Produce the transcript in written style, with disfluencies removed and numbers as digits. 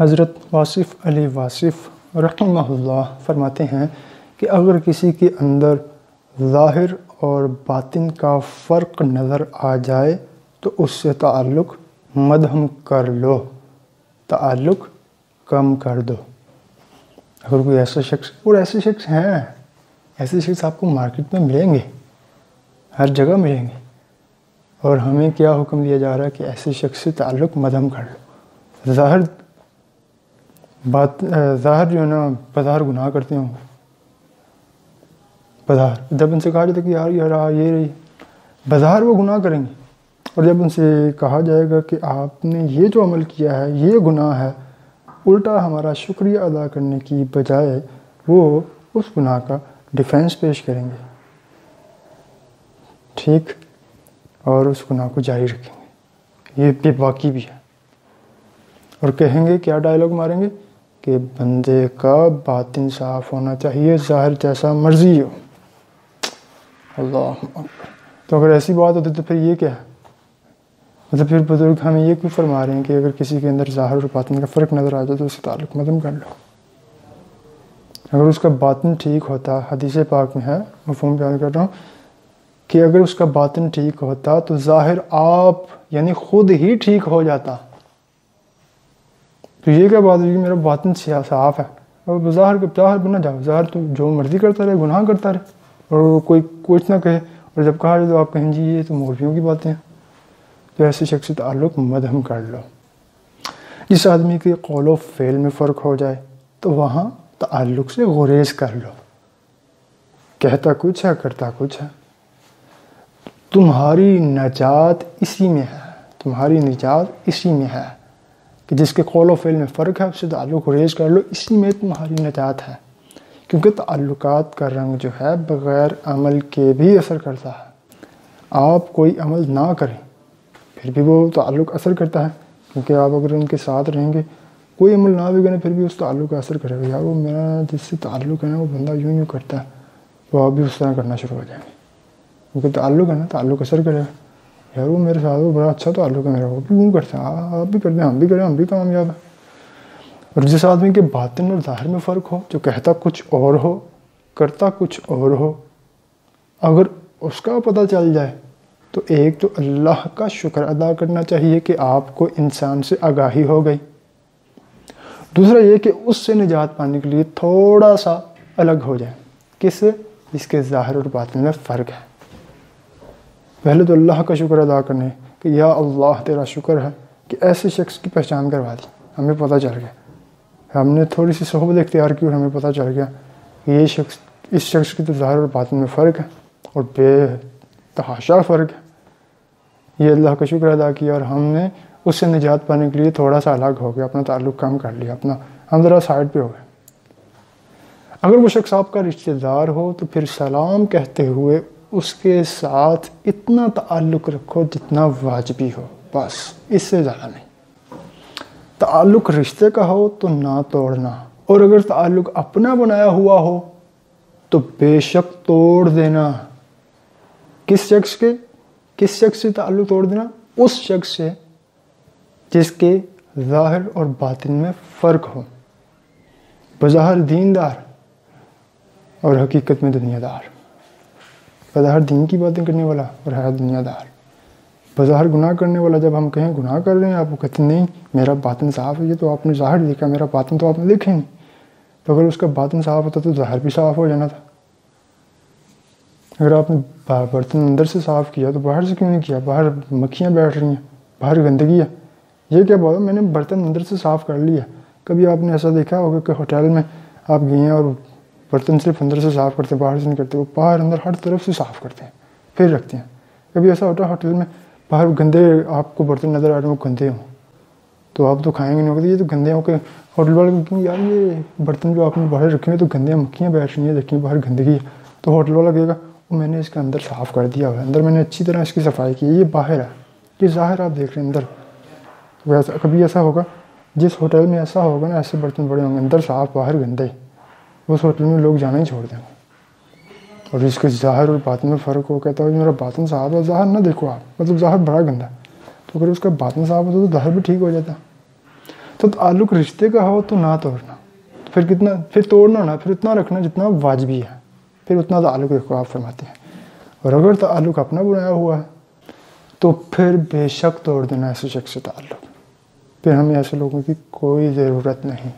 حضرت واصف علی واصف رحمہ اللہ فرماتے ہیں کہ اگر کسی کے اندر ظاہر اور باطن کا فرق نظر آ جائے تو اس سے تعلق مدھم کر لو، تعلق کم کر دو۔ اگر کوئی ایسا شخص، اور ایسے شخص ہیں، ایسے شخص آپ کو مارکیٹ میں ملیں گے، ہر جگہ ملیں گے، اور ہمیں کیا حکم دیا جا رہا ہے کہ ایسے شخص سے تعلق مدھم کر لو۔ ظاہر جو ہے نا بظاہر گناہ کرتے ہوں، بظاہر جب ان سے کہا جاتا ہے کہ یار یہ رہی، بظاہر وہ گناہ کریں گے، اور جب ان سے کہا جائے گا کہ آپ نے یہ جو عمل کیا ہے یہ گناہ ہے، الٹا ہمارا شکریہ ادا کرنے کی بجائے وہ اس گناہ کا ڈیفینس پیش کریں گے، ٹھیک، اور اس گناہ کو جاری رکھیں گے۔ یہ بے باکی بھی ہے، اور کہیں گے، کیا ڈائلاگ ماریں گے کہ بندے کا باطن صاف ہونا چاہیے، ظاہر جیسا مرضی ہو۔ اللہ اکبر۔ تو اگر ایسی بات ہوتی تو پھر یہ کیا ہے؟ مطلب پھر بزرگ ہمیں یہ کیوں فرما رہے ہیں کہ اگر کسی کے اندر ظاہر اور باطن کا فرق نظر آ جائے تو اس سے تعلق مدھم کر لو۔ اگر اس کا باطن ٹھیک ہوتا، حدیث پاک میں ہے، مفہوم بیان کر رہا ہوں، کہ اگر اس کا باطن ٹھیک ہوتا تو ظاہر آپ یعنی خود ہی ٹھیک ہو جاتا۔ تو یہ کیا بات ہوئی کہ میرا باطن صاف ہے، اور ظاہر بنا جاؤ، ظاہر تو جو مرضی کرتا رہے، گناہ کرتا رہے، اور کوئی کچھ نہ کہے، اور جب کہا جائے تو آپ کہیں جی یہ تو مولویوں کی باتیں ہیں۔ تو ایسے شخص سے تعلق مدھم کر لو۔ جس آدمی کے قول و فعل میں فرق ہو جائے تو وہاں تعلق سے گریز کر لو۔ کہتا کچھ ہے، کرتا کچھ ہے۔ تمہاری نجات اسی میں ہے، تمہاری نجات اسی میں ہے کہ جس کے قول و فعل میں فرق ہے اس سے تعلق گریز کر لو، اسی میں تمہاری نجات ہے۔ کیونکہ تعلقات کا رنگ جو ہے بغیر عمل کے بھی اثر کرتا ہے۔ آپ کوئی عمل نہ کریں پھر بھی وہ تعلق اثر کرتا ہے، کیونکہ آپ اگر ان کے ساتھ رہیں گے، کوئی عمل نہ بھی کریں پھر بھی اس تعلق کا اثر کرے گا۔ یار وہ میرا جس سے تعلق ہے نا وہ بندہ یوں کرتا ہے، تو آپ بھی اس طرح کرنا شروع ہو جائیں گے، کیونکہ تعلق ہے نا، تعلق اثر کرے گا۔ یار وہ میرے ساتھ وہ بڑا اچھا تعلق ہے میرا، وہ بھی یوں کرتا ہے، آپ بھی کرتے ہیں، ہم بھی کریں، ہم بھی کامیاب ہیں۔ اور جس آدمی کے باطن اور ظاہر میں فرق ہو، جو کہتا کچھ اور ہو، کرتا کچھ اور ہو، اگر اس کا پتہ چل جائے تو ایک تو اللہ کا شکر ادا کرنا چاہیے کہ آپ کو انسان سے آگاہی ہو گئی، دوسرا یہ کہ اس سے نجات پانے کے لیے تھوڑا سا الگ ہو جائے۔ کس سے؟ جس کے ظاہر اور باطن میں فرق ہے۔ پہلے تو اللہ کا شکر ادا کرنے کہ یا اللہ تیرا شکر ہے کہ ایسے شخص کی پہچان کروا دی، ہمیں پتہ چل گیا، ہم نے تھوڑی سی صحبت اختیار کی اور ہمیں پتہ چل گیا کہ یہ شخص، اس شخص کی تو ظاہر اور باطن میں فرق ہے، اور بے تحاشا فرق ہے۔ یہ اللہ کا شکر ادا کیا اور ہم نے اس سے نجات پانے کے لیے تھوڑا سا الگ ہو گیا، اپنا تعلق کم کر لیا، ہم ذرا سائڈ پہ ہو گئے۔ اگر وہ شخص آپ کا رشتہ دار ہو تو پھر سلام کہتے ہوئے اس کے ساتھ اتنا تعلق رکھو جتنا واجبی ہو، بس اس سے زیادہ نہیں۔ تعلق رشتے کا ہو تو نہ توڑنا، اور اگر تعلق اپنا بنایا ہوا ہو تو بے شک توڑ دینا۔ کس شخص سے تعلق توڑ دینا؟ اس شخص سے جس کے ظاہر اور باطن میں فرق ہو، بظاہر دیندار اور حقیقت میں دنیا دار، بظاہر دین کی باتیں کرنے والا اور ہے دنیا دار، بظاہر گناہ کرنے والا۔ جب ہم کہیں گناہ کر رہے ہیں، آپ کو کہتے ہیں نہیں میرا باطن صاف ہے، یہ تو آپ نے ظاہر دیکھا، میرا باطن تو آپ نے دیکھا نہیں۔ تو اگر اس کا باطن صاف ہوتا تو ظاہر بھی صاف ہو جانا تھا۔ اگر آپ نے برتن اندر سے صاف کیا تو باہر سے کیوں نہیں کیا؟ باہر مکھیاں بیٹھ رہی ہیں، باہر گندگی ہے، یہ کیا بات ہے؟ میں نے برتن اندر سے صاف کر لیا۔ کبھی آپ نے ایسا دیکھا ہوگا کہ ہوٹل میں آپ گئے ہیں اور برتن صرف اندر سے صاف کرتے ہیں، باہر سے نہیں کرتے، وہ باہر اندر ہر طرف سے صاف کرتے ہیں پھر رکھتے ہیں۔ کبھی ایسا ہوتا ہے ہوٹل میں باہر گندے آپ کو برتن نظر آ رہے ہیں، وہ گندے ہوں تو آپ تو کھائیں گے نہیں، ہوگا یہ تو گندے ہوں کہ ہوٹل والے کہیں یار یہ برتن جو آپ نے باہر رکھے ہیں تو گندے ہیں، مکھیاں بیٹھ رہی ہیں، دیکھیں باہر گندگی ہے۔ تو ہوٹل والا کہے گا وہ میں نے اس کا اندر صاف کر دیا ہوا ہے، اندر میں نے اچھی طرح اس کی صفائی کی ہے، یہ باہر ہے، یہ ظاہر آپ دیکھ رہے ہیں اندر۔ ویسا کبھی ایسا ہوگا جس ہوٹل میں ایسا ہوگا نا، ایسے برتن بڑے ہوں گے، اندر صاف باہر گندے، اس ہوٹل میں لوگ جانا ہی چھوڑ دیں گے۔ اور جس کے ظاہر اور باطن میں فرق ہو، کہتا ہے میرا باطن صاف ہے، ظاہر نہ دیکھو آپ، مطلب ظاہر بڑا گندا ہے، تو اگر اس کا باطن صاف ہوتا تو ظاہر بھی ٹھیک ہو جاتا۔ تو تعلق رشتے کا ہو تو نہ توڑنا، پھر توڑنا نہ، پھر اتنا رکھنا جتنا واجبی ہے، پھر اتنا تعلق رکھو آپ فرماتے ہیں۔ اور اگر تعلق اپنا بنایا ہوا ہے تو پھر بے شک توڑ دینا ایسے شخص سے تعلق، پھر ہمیں ایسے لوگوں کی کوئی ضرورت نہیں۔